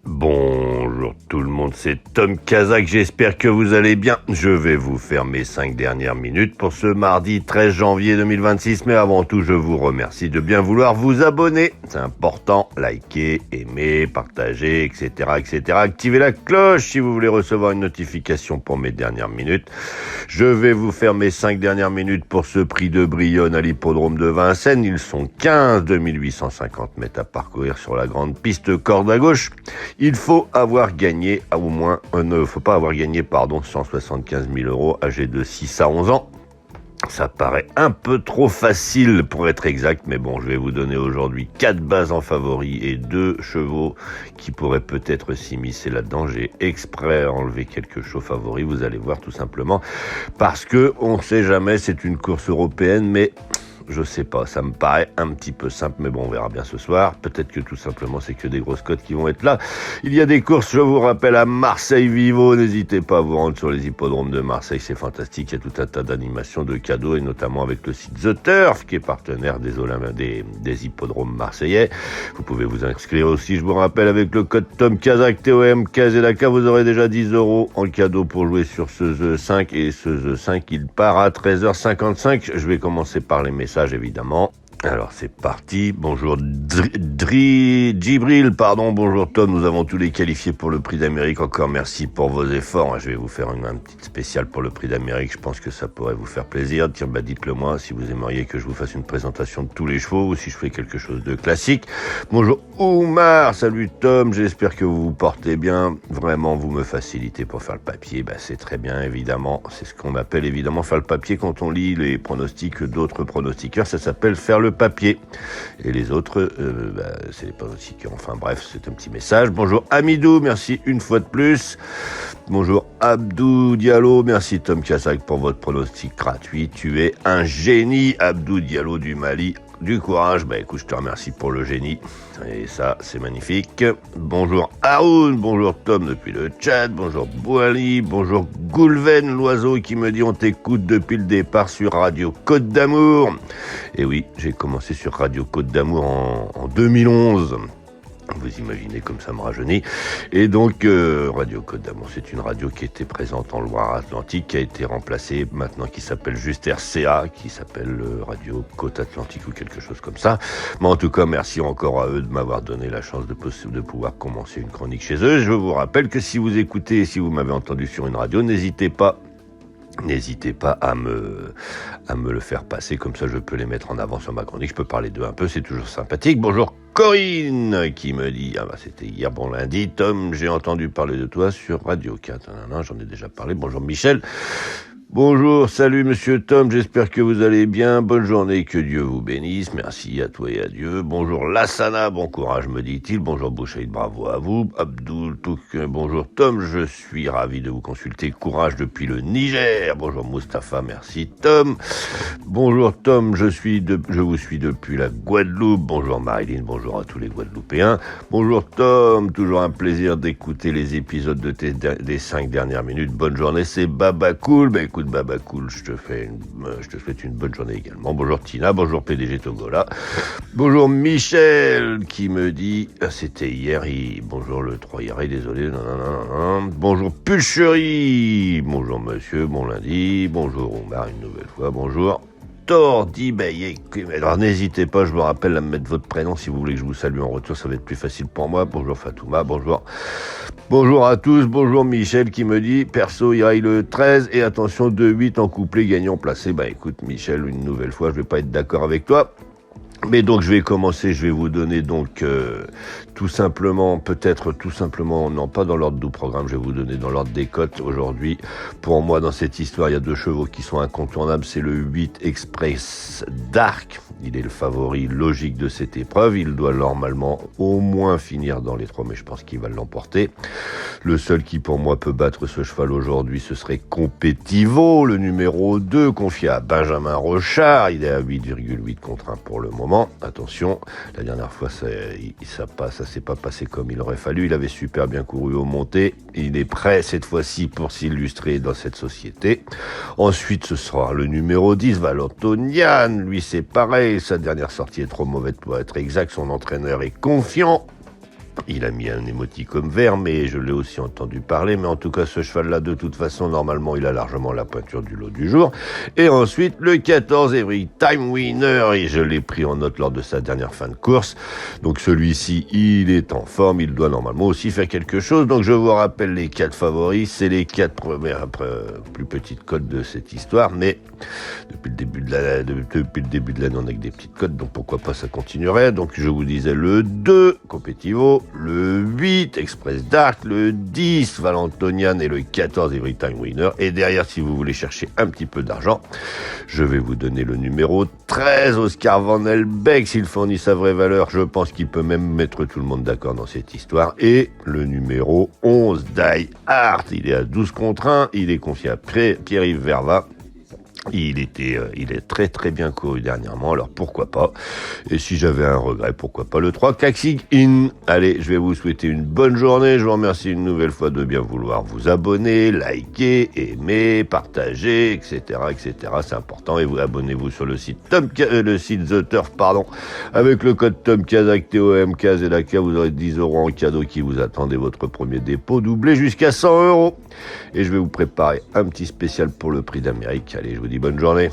Bonjour tout le monde, c'est Tom Kazak, j'espère que vous allez bien. Je vais vous faire mes 5 dernières minutes pour ce mardi 13 janvier 2026, mais avant tout je vous remercie de bien vouloir vous abonner. C'est important, likez, aimez, partagez, etc. Activez la cloche si vous voulez recevoir une notification pour mes dernières minutes. Je vais vous faire mes 5 dernières minutes pour ce prix de Brionne à l'hippodrome de Vincennes. Ils sont 15 de 1850 mètres à parcourir sur la grande piste corde à gauche. Il faut avoir gagné, faut pas avoir gagné, 175 000 euros âgé de 6 à 11 ans. Ça paraît un peu trop facile pour être exact, mais bon, je vais vous donner aujourd'hui 4 bases en favoris et 2 chevaux qui pourraient peut-être s'immiscer là-dedans. J'ai exprès enlevé quelques chevaux favoris, vous allez voir tout simplement, parce que on sait jamais, c'est une course européenne, mais je sais pas, ça me paraît un petit peu simple, mais bon, on verra bien ce soir. Peut-être que tout simplement, c'est que des grosses cotes qui vont être là. Il y a des courses, je vous rappelle, à Marseille-Vivo. N'hésitez pas à vous rendre sur les hippodromes de Marseille, c'est fantastique. Il y a tout un tas d'animations, de cadeaux, et notamment avec le site The Turf, qui est partenaire des hippodromes marseillais. Vous pouvez vous inscrire aussi, je vous rappelle, avec le code Tom Kazak, TOM, Kazelaka, vous aurez déjà 10 euros en cadeau pour jouer sur ce The 5, et ce The 5, il part à 13h55. Je vais commencer par les messages, évidemment. Alors c'est parti, bonjour Djibril, bonjour Tom, nous avons tous les qualifiés pour le prix d'Amérique, encore merci pour vos efforts. Je vais vous faire un petit spécial pour le prix d'Amérique, je pense que ça pourrait vous faire plaisir. Tiens, dites-le moi si vous aimeriez que je vous fasse une présentation de tous les chevaux ou si je fais quelque chose de classique. Bonjour Oumar, salut Tom, j'espère que vous vous portez bien, vraiment vous me facilitez pour faire le papier, c'est très bien évidemment, c'est ce qu'on appelle évidemment faire le papier quand on lit les pronostics d'autres pronostiqueurs, ça s'appelle faire le papier. Et les autres, c'est les pronostiqueurs. Enfin bref, c'est un petit message. Bonjour Amidou, merci une fois de plus. Bonjour Abdou Diallo, merci Tom Kazak pour votre pronostic gratuit. Tu es un génie, Abdou Diallo du Mali. Du courage, écoute, je te remercie pour le génie. Et ça, c'est magnifique. Bonjour Haroun, bonjour Tom depuis le Tchad, bonjour Bouali, bonjour Goulven, l'oiseau qui me dit on t'écoute depuis le départ sur Radio Côte d'Amour. Et oui, j'ai commencé sur Radio Côte d'Amour en 2011. Vous imaginez comme ça me rajeunit. Et donc, Radio Côte d'Amour, c'est une radio qui était présente en Loire-Atlantique, qui a été remplacée maintenant, qui s'appelle juste RCA, qui s'appelle Radio Côte Atlantique ou quelque chose comme ça. Mais en tout cas, merci encore à eux de m'avoir donné la chance de pouvoir commencer une chronique chez eux. Je vous rappelle que si vous écoutez, si vous m'avez entendu sur une radio, n'hésitez pas à me le faire passer, comme ça je peux les mettre en avant sur ma chronique, je peux parler d'eux un peu, c'est toujours sympathique. Bonjour Corinne qui me dit, c'était hier, bon lundi, Tom, j'ai entendu parler de toi sur Radio 4, j'en ai déjà parlé. Bonjour Michel. Bonjour, salut Monsieur Tom, j'espère que vous allez bien, bonne journée, que Dieu vous bénisse, merci à toi et à Dieu. Bonjour Lassana, bon courage me dit-il, bonjour Bouchaïd, bravo à vous. Abdoul Touk, bonjour Tom, je suis ravi de vous consulter, courage depuis le Niger. Bonjour Mustapha, merci Tom. Bonjour Tom, je vous suis depuis la Guadeloupe. Bonjour Marilyn, bonjour à tous les Guadeloupéens. Bonjour Tom, toujours un plaisir d'écouter les épisodes des 5 dernières minutes. Bonne journée, c'est Baba Cool. Écoute Baba Cool, je te souhaite une bonne journée également. Bonjour Tina, bonjour PDG Togola. Bonjour Michel qui me dit, c'était hier, bonjour le 3 hier, désolé, Bonjour Pulcherie, bonjour monsieur, bon lundi, bonjour Omar une nouvelle fois, bonjour Tordi, alors n'hésitez pas, je me rappelle à me mettre votre prénom si vous voulez que je vous salue en retour, ça va être plus facile pour moi. Bonjour Fatouma, bonjour à tous, bonjour Michel qui me dit, perso il raille le 13 et attention 2-8 en couplet gagnant placé. Écoute Michel, une nouvelle fois, je vais pas être d'accord avec toi. Mais donc je vais commencer, je vais vous donner donc tout simplement, non pas dans l'ordre du programme, je vais vous donner dans l'ordre des cotes aujourd'hui. Pour moi dans cette histoire, il y a 2 chevaux qui sont incontournables, c'est le 8 Express Dark, il est le favori logique de cette épreuve, il doit normalement au moins finir dans les 3, mais je pense qu'il va l'emporter. Le seul qui pour moi peut battre ce cheval aujourd'hui, ce serait Competivo, le numéro 2, confié à Benjamin Rochard, il est à 8,8 contre 1 pour le moment. moment. Attention, la dernière fois, ça s'est pas passé comme il aurait fallu. Il avait super bien couru au monté. Il est prêt cette fois-ci pour s'illustrer dans cette société. Ensuite, ce sera le numéro 10, Valentonian. Lui, c'est pareil. Sa dernière sortie est trop mauvaise pour être exact. Son entraîneur est confiant. Il a mis un émoticône vert, mais je l'ai aussi entendu parler. Mais en tout cas, ce cheval-là, de toute façon, normalement, il a largement la pointure du lot du jour. Et ensuite, le 14, Every Time Winner. Et je l'ai pris en note lors de sa dernière fin de course. Donc celui-ci, il est en forme. Il doit normalement aussi faire quelque chose. Donc je vous rappelle les 4 favoris. C'est les 4 premières, plus petites cotes de cette histoire. Mais depuis le début de l'année, on a que des petites cotes. Donc pourquoi pas, ça continuerait. Donc je vous disais le 2, Competivo. Le 8, Express Dark, le 10, Valentonian et le 14, Every Time Winner. Et derrière, si vous voulez chercher un petit peu d'argent, je vais vous donner le numéro 13, Oscar Van Elbeck. S'il fournit sa vraie valeur, je pense qu'il peut même mettre tout le monde d'accord dans cette histoire. Et le numéro 11, Die Hard. Il est à 12 contre 1. Il est confié à Pierre-Yves Verva. Il est très très bien couru dernièrement, alors pourquoi pas. Et si j'avais un regret, pourquoi pas le 3, Kaxig In. Allez, je vais vous souhaiter une bonne journée. Je vous remercie une nouvelle fois de bien vouloir vous abonner, liker, aimer, partager, etc., etc. C'est important. Et vous abonnez-vous sur le site The Turf, avec le code TOMKAZ, TOMKAZ et la K, vous aurez 10 € en cadeau qui vous attendez votre premier dépôt, doublé jusqu'à 100 €. Et je vais vous préparer un petit spécial pour le prix d'Amérique. Allez, je vous dis bonne journée.